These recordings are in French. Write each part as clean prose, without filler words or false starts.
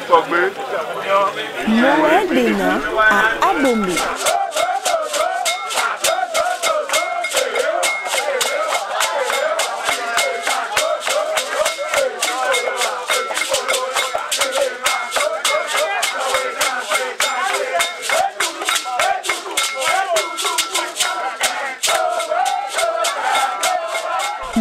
Moël Bénin à Abomey.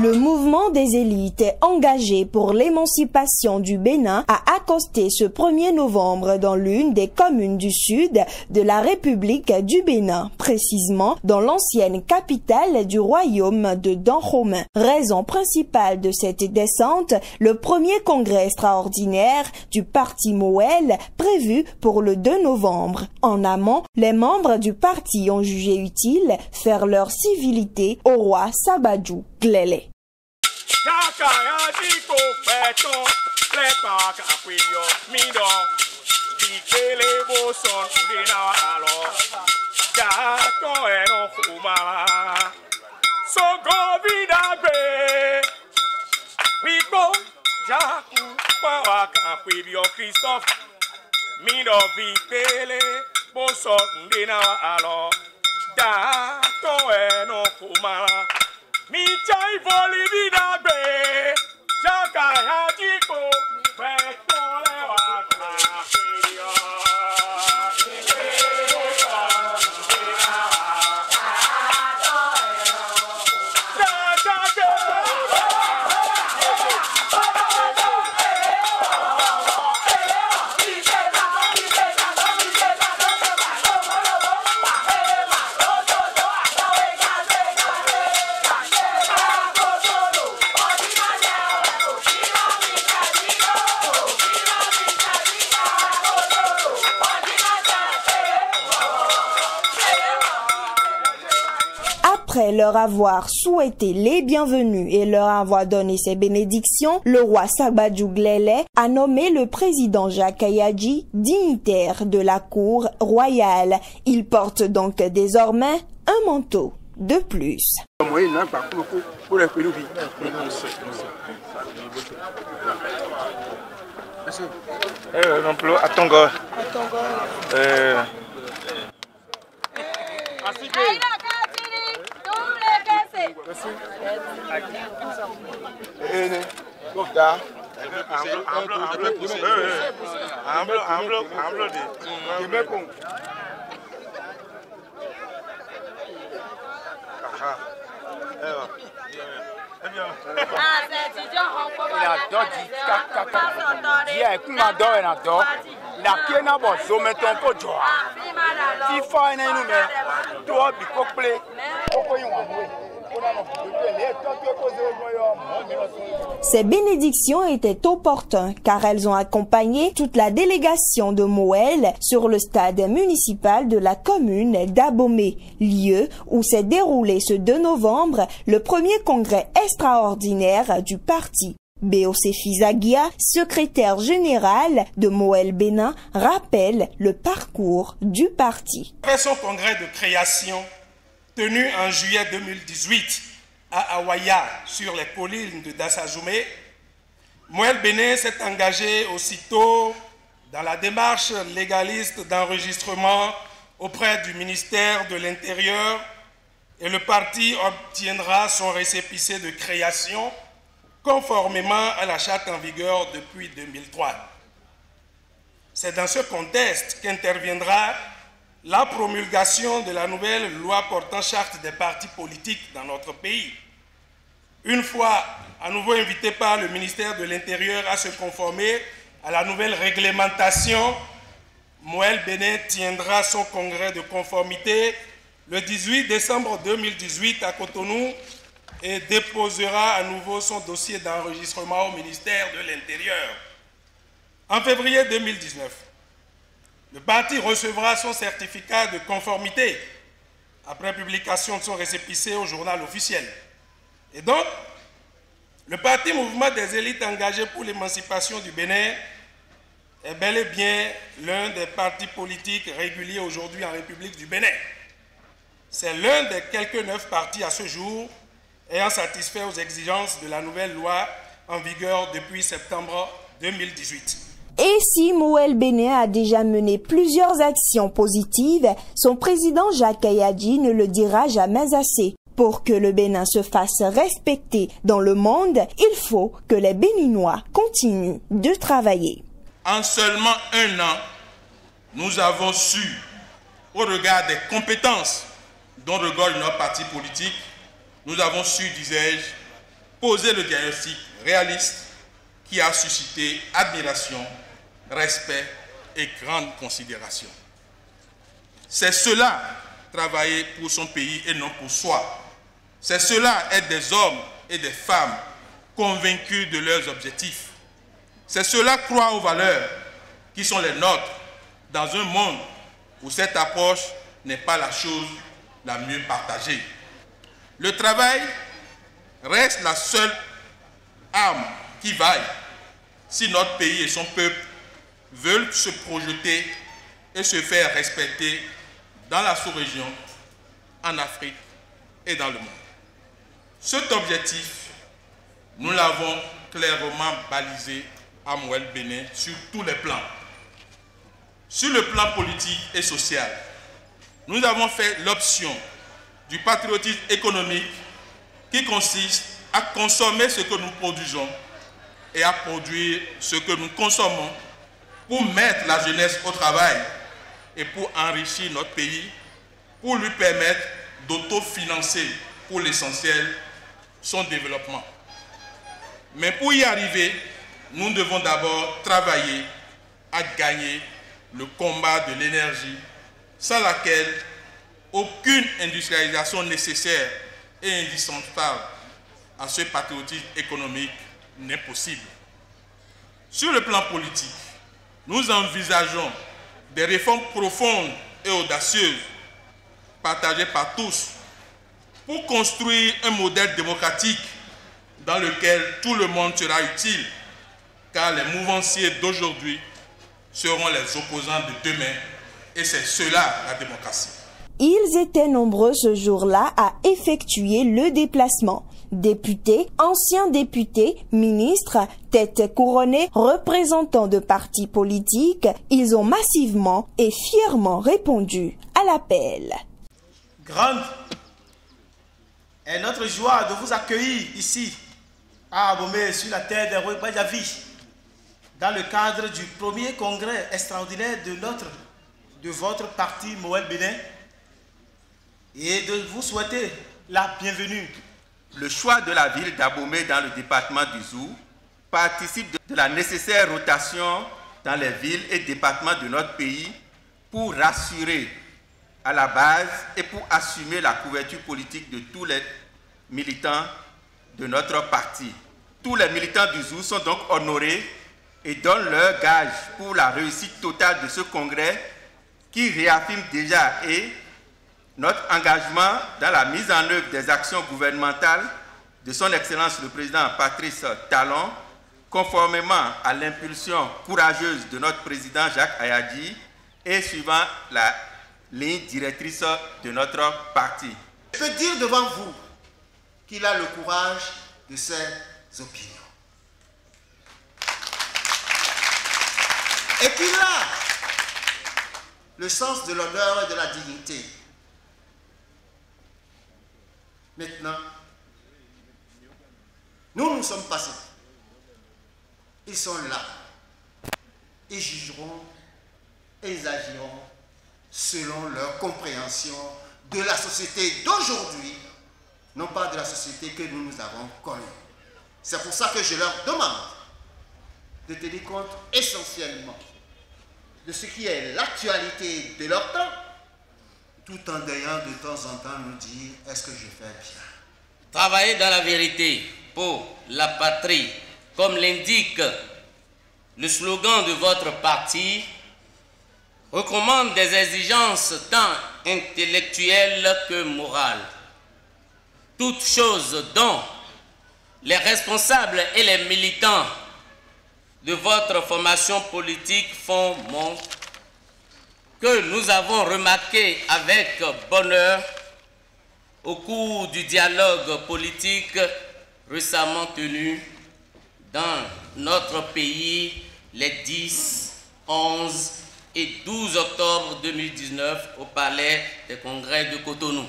Le mouvement des élites engagé pour l'émancipation du Bénin a accosté ce 1er novembre dans l'une des communes du sud de la République du Bénin, précisément dans l'ancienne capitale du royaume de Dahomey. Raison principale de cette descente, le premier congrès extraordinaire du parti Moël prévu pour le 2 novembre. En amont, les membres du parti ont jugé utile faire leur civilité au roi Sabadjou Glélé. Après leur avoir souhaité les bienvenus et leur avoir donné ses bénédictions, le roi Sabadjou Glélé a nommé le président Jacques Ayadji dignitaire de la cour royale. Il porte donc désormais un manteau de plus. Ces bénédictions étaient opportunes car elles ont accompagné toute la délégation de Moël sur le stade municipal de la commune d'Abomey, lieu où s'est déroulé ce 2 novembre le premier congrès extraordinaire du parti. B.O.C. Fizagia, secrétaire général de Moël Bénin, rappelle le parcours du parti. Après son congrès de création tenu en juillet 2018 à Awaya sur les collines de Dassajoumé, Moël Bénin s'est engagé aussitôt dans la démarche légaliste d'enregistrement auprès du ministère de l'Intérieur et le parti obtiendra son récépissé de création conformément à la charte en vigueur depuis 2003. C'est dans ce contexte qu'interviendra la promulgation de la nouvelle loi portant charte des partis politiques dans notre pays. Une fois à nouveau invité par le ministère de l'Intérieur à se conformer à la nouvelle réglementation, Moël Bénin tiendra son congrès de conformité le 18 décembre 2018 à Cotonou et déposera à nouveau son dossier d'enregistrement au ministère de l'Intérieur. En février 2019, le parti recevra son certificat de conformité après publication de son récépissé au journal officiel. Et donc, le parti Mouvement des élites engagées pour l'émancipation du Bénin est bel et bien l'un des partis politiques réguliers aujourd'hui en République du Bénin. C'est l'un des quelques 9 partis à ce jour ayant satisfait aux exigences de la nouvelle loi en vigueur depuis septembre 2018. Et si Moël Bénin a déjà mené plusieurs actions positives, son président Jacques Ayadji ne le dira jamais assez. Pour que le Bénin se fasse respecter dans le monde, il faut que les Béninois continuent de travailler. En seulement 1 an, nous avons su, au regard des compétences dont regorge notre parti politique, nous avons su, disais-je, poser le diagnostic réaliste qui a suscité admiration, respect et grande considération. C'est cela, travailler pour son pays et non pour soi. C'est cela, être des hommes et des femmes convaincus de leurs objectifs. C'est cela, croire aux valeurs qui sont les nôtres dans un monde où cette approche n'est pas la chose la mieux partagée. Le travail reste la seule arme qui vaille si notre pays et son peuple veulent se projeter et se faire respecter dans la sous-région, en Afrique et dans le monde. Cet objectif, nous l'avons clairement balisé à Moël Bénin sur tous les plans. Sur le plan politique et social, nous avons fait l'option du patriotisme économique qui consiste à consommer ce que nous produisons et à produire ce que nous consommons pour mettre la jeunesse au travail et pour enrichir notre pays, pour lui permettre d'autofinancer pour l'essentiel son développement. Mais pour y arriver, nous devons d'abord travailler à gagner le combat de l'énergie, sans laquelle aucune industrialisation nécessaire et indispensable à ce patriotisme économique n'est possible. Sur le plan politique, nous envisageons des réformes profondes et audacieuses, partagées par tous, pour construire un modèle démocratique dans lequel tout le monde sera utile, car les mouvanciers d'aujourd'hui seront les opposants de demain, et c'est cela la démocratie. Ils étaient nombreux ce jour-là à effectuer le déplacement. Députés, anciens députés, ministres, têtes couronnées, représentants de partis politiques, ils ont massivement et fièrement répondu à l'appel. Grande est notre joie de vous accueillir ici, à Abomey, sur la terre des rois Badjavi, dans le cadre du premier congrès extraordinaire de votre parti Moël Bénin, et de vous souhaiter la bienvenue. Le choix de la ville d'Abomey dans le département du Zou participe de la nécessaire rotation dans les villes et départements de notre pays pour rassurer à la base et pour assumer la couverture politique de tous les militants de notre parti. Tous les militants du Zou sont donc honorés et donnent leur gage pour la réussite totale de ce congrès qui réaffirme déjà notre engagement dans la mise en œuvre des actions gouvernementales de son Excellence le Président Patrice Talon, conformément à l'impulsion courageuse de notre Président Jacques Ayadji et suivant la ligne directrice de notre parti. Je peux dire devant vous qu'il a le courage de ses opinions. Et qu'il a le sens de l'honneur et de la dignité. Maintenant, nous sommes passés. Ils sont là. Ils jugeront et ils agiront selon leur compréhension de la société d'aujourd'hui, non pas de la société que nous avons connue. C'est pour ça que je leur demande de tenir compte essentiellement de ce qui est l'actualité de leur temps, tout en ayant de temps en temps nous dire est-ce que je fais bien. Travailler dans la vérité pour la patrie, comme l'indique le slogan de votre parti, recommande des exigences tant intellectuelles que morales. Toutes choses dont les responsables et les militants de votre formation politique font montre, que nous avons remarqué avec bonheur au cours du dialogue politique récemment tenu dans notre pays les 10, 11 et 12 octobre 2019 au Palais des Congrès de Cotonou.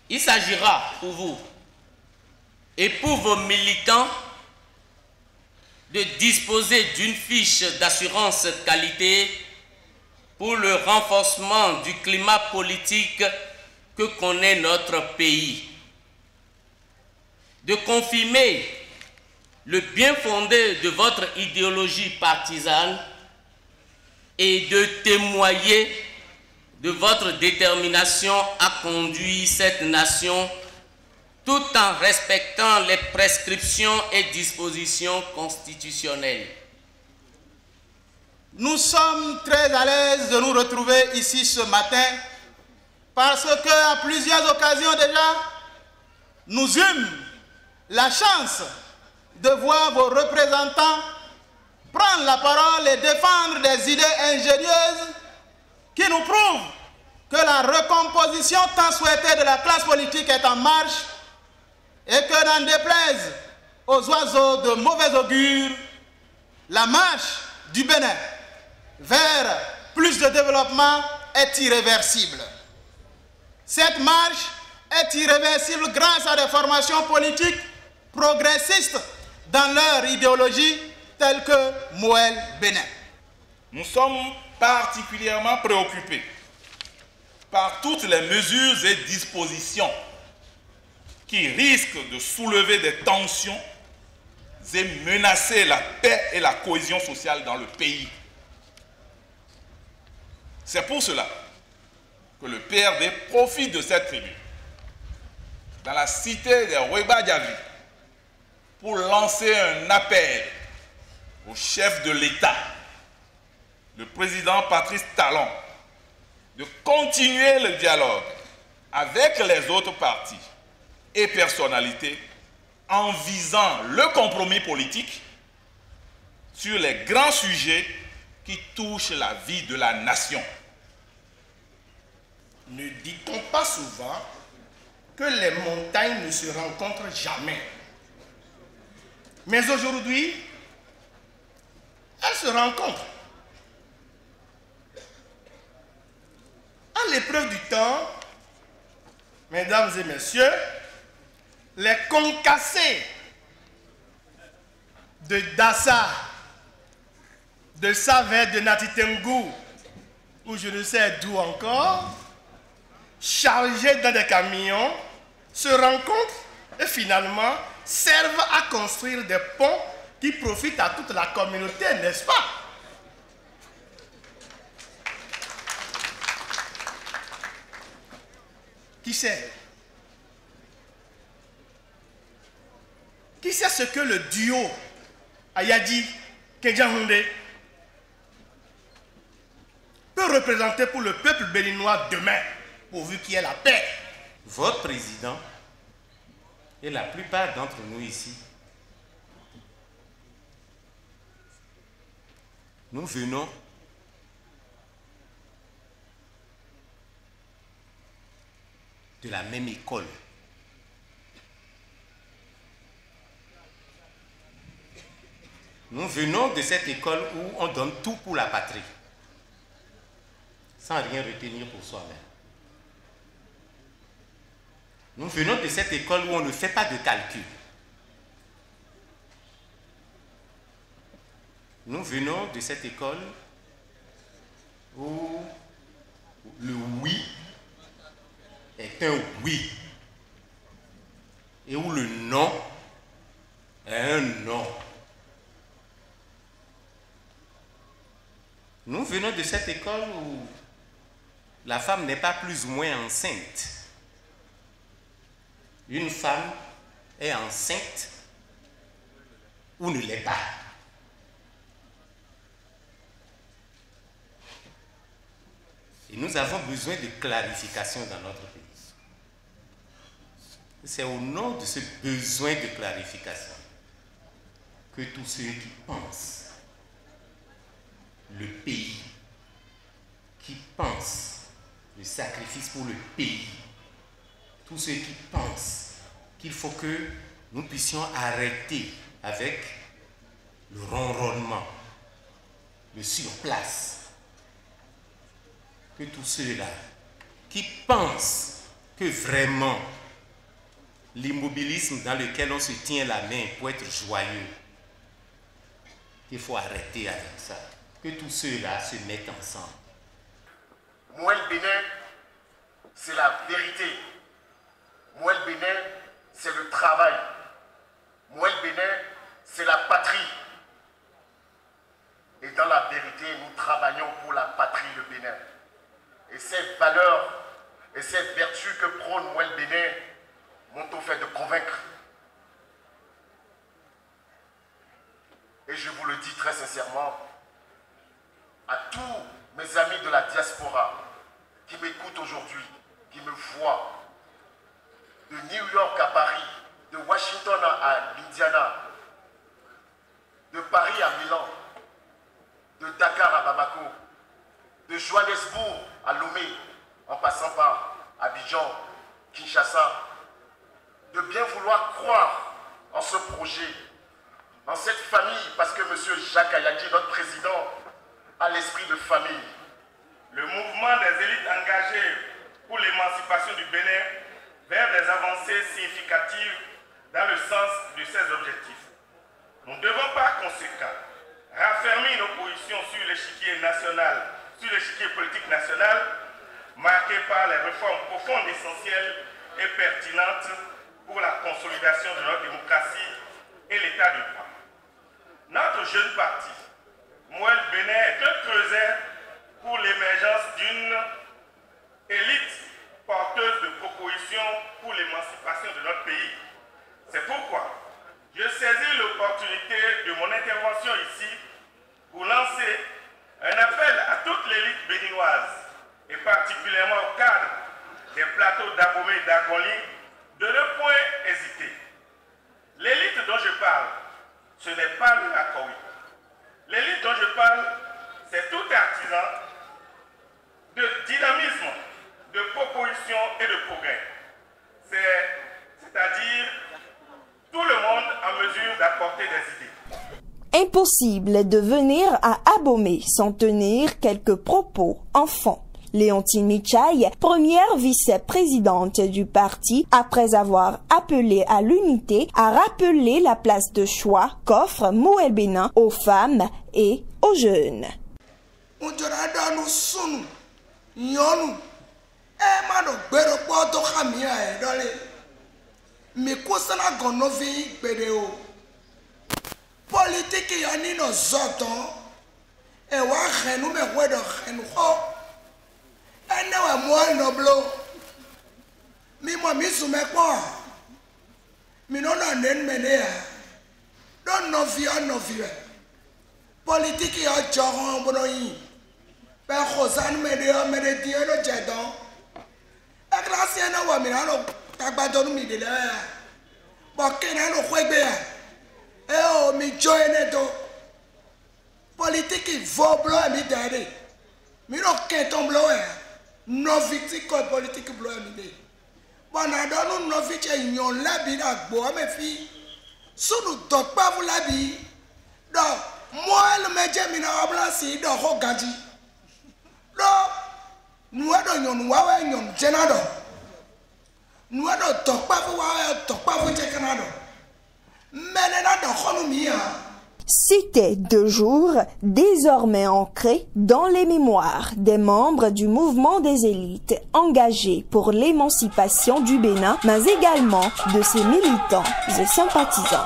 Il s'agira pour vous et pour vos militants de disposer d'une fiche d'assurance qualité pour le renforcement du climat politique que connaît notre pays, de confirmer le bien fondé de votre idéologie partisane et de témoigner de votre détermination à conduire cette nation tout en respectant les prescriptions et dispositions constitutionnelles. Nous sommes très à l'aise de nous retrouver ici ce matin parce qu'à plusieurs occasions déjà, nous eûmes la chance de voir vos représentants prendre la parole et défendre des idées ingénieuses qui nous prouvent que la recomposition tant souhaitée de la classe politique est en marche et que, n'en déplaise aux oiseaux de mauvais augure, la marche du Bénin vers plus de développement est irréversible. Cette marche est irréversible grâce à des formations politiques progressistes dans leur idéologie telle que Moël Bénin. Nous sommes particulièrement préoccupés par toutes les mesures et dispositions qui risquent de soulever des tensions et menacer la paix et la cohésion sociale dans le pays. C'est pour cela que le PRD profite de cette tribune dans la cité de Roueba-Diaby pour lancer un appel au chef de l'État, le président Patrice Talon, de continuer le dialogue avec les autres partis et personnalités en visant le compromis politique sur les grands sujets qui touchent la vie de la nation. Ne dit-on pas souvent que les montagnes ne se rencontrent jamais? Mais aujourd'hui, elles se rencontrent. À l'épreuve du temps, mesdames et messieurs, les concassés de Dassa, de Savet, de Natitengu, ou je ne sais d'où encore, chargés dans des camions, se rencontrent et finalement servent à construire des ponts qui profitent à toute la communauté, n'est-ce pas? Qui sait? Qui sait ce que le duo Ayadi Kedjahoundé peut représenter pour le peuple béninois demain, pourvu qu'il y ait la paix? Votre président et la plupart d'entre nous ici, nous venons de la même école. Nous venons de cette école où on donne tout pour la patrie, sans rien retenir pour soi-même. Nous venons de cette école où on ne fait pas de calcul. Nous venons de cette école où le oui est un oui et où le non est un non. Nous venons de cette école où la femme n'est pas plus ou moins enceinte. Une femme est enceinte ou ne l'est pas. Et nous avons besoin de clarification dans notre pays. C'est au nom de ce besoin de clarification que tous ceux qui pensent le pays, qui pensent le sacrifice pour le pays, tous ceux qui pensent qu'il faut que nous puissions arrêter avec le ronronnement, le surplace, que tous ceux-là qui pensent que vraiment l'immobilisme dans lequel on se tient la main pour être joyeux, qu'il faut arrêter avec ça, que tous ceux-là se mettent ensemble. Mouel Bénin, c'est la vérité. Mouel Bénin, c'est le travail. Mouel Bénin, c'est la patrie. Et dans la vérité, nous travaillons pour la patrie, le Bénin. Et ces valeurs et ces vertus que prône Mouel Bénin m'ont au fait de convaincre. Et je vous le dis très sincèrement, à tous mes amis de la diaspora qui m'écoutent aujourd'hui, qui me voient, de New York à Paris, de Washington à l'Indiana, de Paris à Milan, de Dakar à Bamako, de Johannesburg à Lomé, en passant par Abidjan, Kinshasa, de bien vouloir croire en ce projet, en cette famille, parce que M. Jacques Ayadi, notre président, a l'esprit de famille. Le mouvement des élites engagées pour l'émancipation du Bénin vers des avancées significatives dans le sens de ses objectifs. Nous ne devons par conséquent raffermir nos positions sur l'échiquier national, sur l'échiquier politique national, marqué par les réformes profondes, essentielles et pertinentes pour la consolidation de notre démocratie et l'état de droit. Notre jeune parti, Mouel Bénin, est un creuset pour l'émergence d'une élite porteuse de propositions pour l'émancipation de notre pays. C'est pourquoi je saisis l'opportunité de mon intervention ici pour lancer un appel à toute l'élite béninoise et particulièrement au cadre des plateaux d'Abomey et d'Agoli de ne point hésiter. L'élite dont je parle, ce n'est pas le Akoui. L'élite dont je parle, c'est tout artisan de dynamisme, de proposition et de progrès. C'est-à-dire tout le monde en mesure d'apporter des idées. Impossible de venir à Abomey sans tenir quelques propos enfants. Léontine Michaï, première vice-présidente du parti, après avoir appelé à l'unité, a rappelé la place de choix qu'offre Mouel Bénin aux femmes et aux jeunes. Politique yani no zoto e wa khenu me wedo khenu ho ene wa mo no blo mi mo mi su me po mi no na nen menea don no vi politique yo joron bono yi be khosan me de di no jedon e grâce na wa mi na no tagbado nu mi de le bo kena no khwegbe ya oh, mi joine do politique vaut blanc mi dare mi no keton blanc no victime ko politique blanc mi de bona do nu no victime nyon labi na gbo me fi sunu do pa vu labi do moi le meje mi na blanc si do ho gaji do nu do nyon wa we nyon jenado nu do to pa vu wa to pa vu je kanado. Cité de jour désormais ancrée dans les mémoires des membres du mouvement des élites engagés pour l'émancipation du Bénin, mais également de ses militants et sympathisants.